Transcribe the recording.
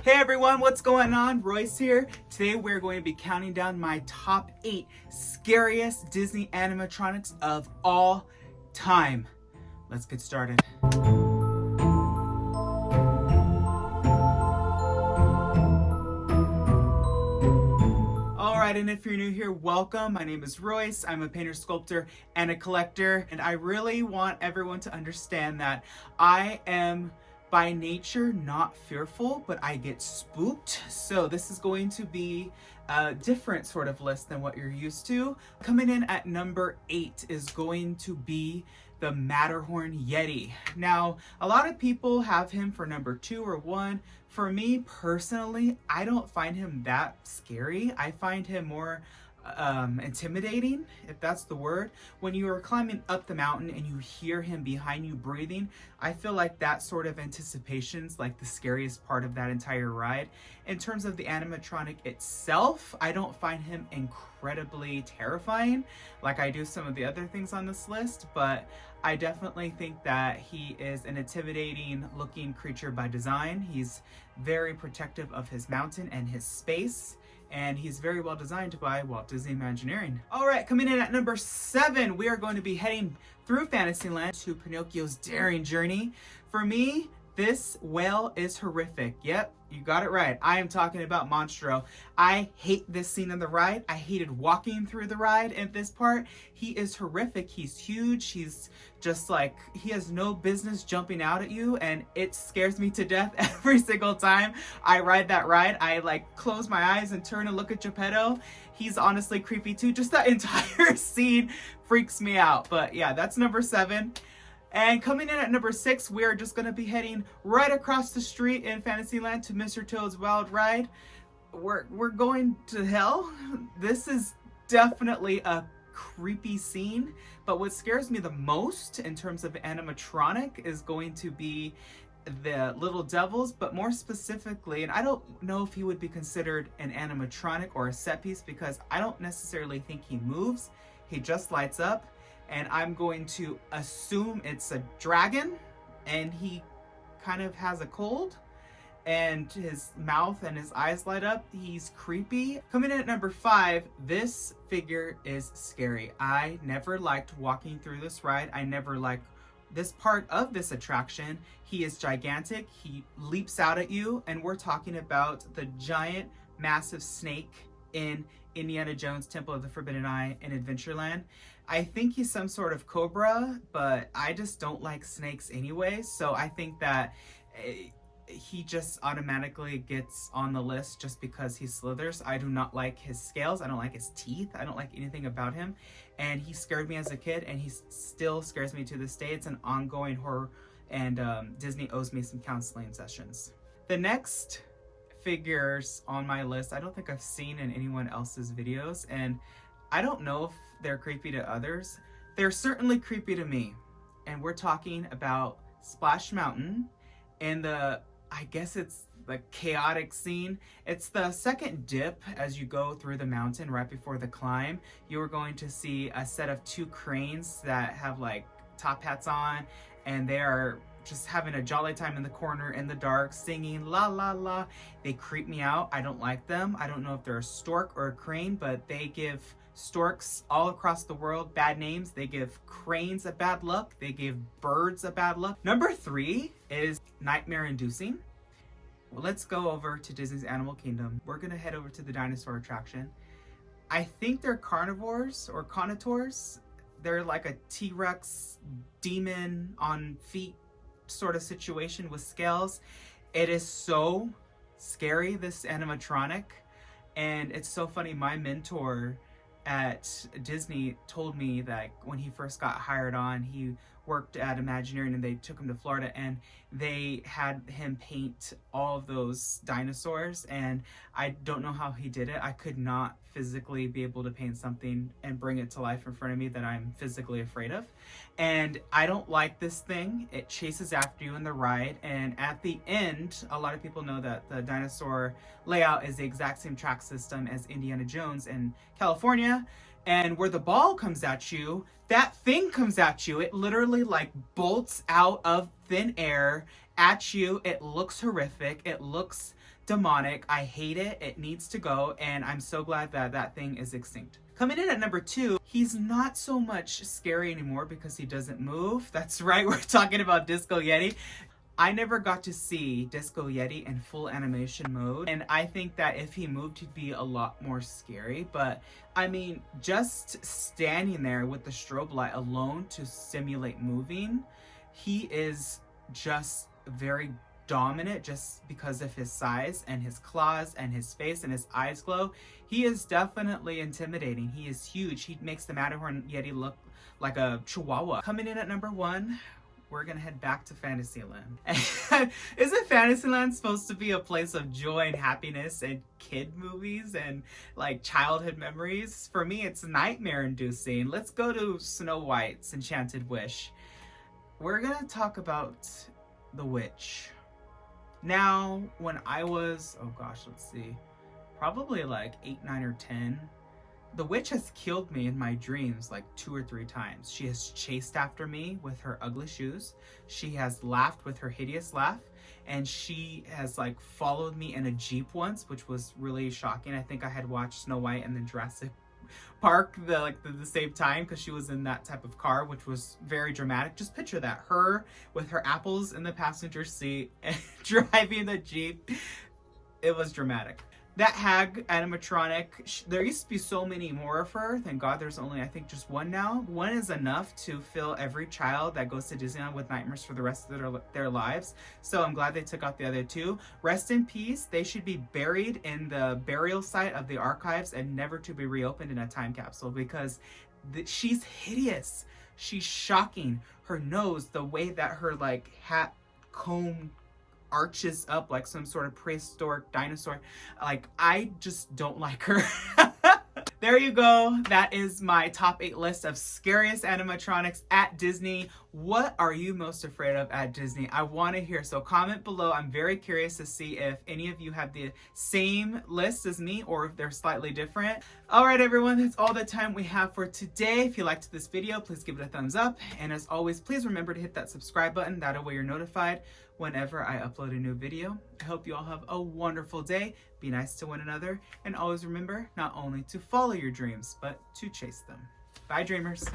Hey everyone, what's going on? Royce here. Today we're going to be counting down my top 8 scariest Disney animatronics of all time. Let's get started. Alright, and if you're new here, welcome. My name is Royce. I'm a painter, sculptor, and a collector, and I really want everyone to understand that I am by nature not fearful, but I get spooked. So this is going to be a different sort of list than what you're used to. Coming in at number 8 is going to be the Matterhorn Yeti. Now, a lot of people have him for number 2 or 1. For me personally, I don't find him that scary. I find him more intimidating, if that's the word. When you are climbing up the mountain and you hear him behind you breathing, I feel like that sort of anticipation's like the scariest part of that entire ride. In terms of the animatronic itself, I don't find him incredibly terrifying like I do some of the other things on this list, but I definitely think that he is an intimidating looking creature by design. He's very protective of his mountain and his space, and he's very well designed by Walt Disney Imagineering. All right, coming in at number 7, we are going to be heading through Fantasyland to Pinocchio's Daring Journey. For me, this whale is horrific. Yep, you got it right. I am talking about Monstro. I hate this scene in the ride. I hated walking through the ride at this part. He is horrific. He's huge. He's just like, he has no business jumping out at you, and it scares me to death every single time I ride that ride. I like close my eyes and turn and look at Geppetto. He's honestly creepy too. Just that entire scene freaks me out. But yeah, that's number 7. And coming in at number 6, we are just going to be heading right across the street in Fantasyland to Mr. Toad's Wild Ride. We're going to hell. This is definitely a creepy scene, but what scares me the most in terms of animatronic is going to be the little devils, but more specifically, and I don't know if he would be considered an animatronic or a set piece because I don't necessarily think he moves. He just lights up. And I'm going to assume it's a dragon, and he kind of has a cold, and his mouth and his eyes light up. He's creepy. Coming in at number 5, this figure is scary. I never liked walking through this ride. I never liked this part of this attraction. He is gigantic. He leaps out at you, and we're talking about the giant, massive snake in Indiana Jones Temple of the Forbidden Eye in Adventureland. I think he's some sort of cobra, but I just don't like snakes anyway, so I think that he just automatically gets on the list just because he slithers. I do not like his scales. I don't like his teeth. I don't like anything about him, and he scared me as a kid, and he still scares me to this day. It's an ongoing horror, and Disney owes me some counseling sessions. The next figures on my list, I don't think I've seen in anyone else's videos, and I don't know if they're creepy to others. They're certainly creepy to me. And we're talking about Splash Mountain and I guess it's the chaotic scene. It's the second dip as you go through the mountain right before the climb. You are going to see a set of 2 cranes that have like top hats on, and they are just having a jolly time in the corner in the dark, singing la la la. They creep me out. I don't like them. I don't know if they're a stork or a crane, but they give storks all across the world bad names. They give cranes a bad luck. They give birds a bad luck. Number 3 is nightmare inducing. Well, let's go over to Disney's Animal Kingdom. We're gonna head over to the dinosaur attraction. I think they're carnivores or connotaurs. They're like a T-Rex demon on feet sort of situation with scales. It is so scary, this animatronic, and it's so funny. My mentor at Disney told me that when he first got hired on, he worked at Imagineering and they took him to Florida and they had him paint all of those dinosaurs, and I don't know how he did it. I could not physically be able to paint something and bring it to life in front of me that I'm physically afraid of. And I don't like this thing. It chases after you in the ride, and at the end, a lot of people know that the dinosaur layout is the exact same track system as Indiana Jones in California. And where the ball comes at you, that thing comes at you. It literally like bolts out of thin air at you. It looks horrific. It looks demonic. I hate it. It needs to go, and I'm so glad that that thing is extinct. Coming in at number 2, he's not so much scary anymore because he doesn't move. That's right, we're talking about Disco Yeti. I never got to see Disco Yeti in full animation mode, and I think that if he moved, he'd be a lot more scary. But I mean, just standing there with the strobe light alone to simulate moving, he is just very dominant just because of his size and his claws and his face and his eyes glow. He is definitely intimidating. He is huge. He makes the Matterhorn Yeti look like a chihuahua. Coming in at number 1, we're gonna head back to Fantasyland. Isn't Fantasyland supposed to be a place of joy and happiness and kid movies and like childhood memories? For me, it's nightmare inducing. Let's go to Snow White's Enchanted Wish. We're gonna talk about the witch. Now, when I was, oh gosh, let's see, probably like 8, 9, or 10, the witch has killed me in my dreams like 2 or 3 times. She has chased after me with her ugly shoes. She has laughed with her hideous laugh. And she has like followed me in a Jeep once, which was really shocking. I think I had watched Snow White and then Jurassic Park the same time because she was in that type of car, which was very dramatic. Just picture that, her with her apples in the passenger seat and driving the Jeep. It was dramatic. That hag animatronic, there used to be so many more of her. Thank God there's only, I think, just one now. One is enough to fill every child that goes to Disneyland with nightmares for the rest of their lives. So I'm glad they took out the other 2. Rest in peace. They should be buried in the burial site of the archives and never to be reopened in a time capsule because she's hideous. She's shocking. Her nose, the way that her like hat comb arches up like some sort of prehistoric dinosaur. Like, I just don't like her. There you go. That is my top 8 list of scariest animatronics at Disney. What are you most afraid of at Disney? I want to hear. So comment below. I'm very curious to see if any of you have the same list as me or if they're slightly different. All right, everyone. That's all the time we have for today. If you liked this video, please give it a thumbs up. And as always, please remember to hit that subscribe button. That way you're notified whenever I upload a new video. I hope you all have a wonderful day. Be nice to one another. And always remember not only to follow your dreams, but to chase them. Bye, dreamers.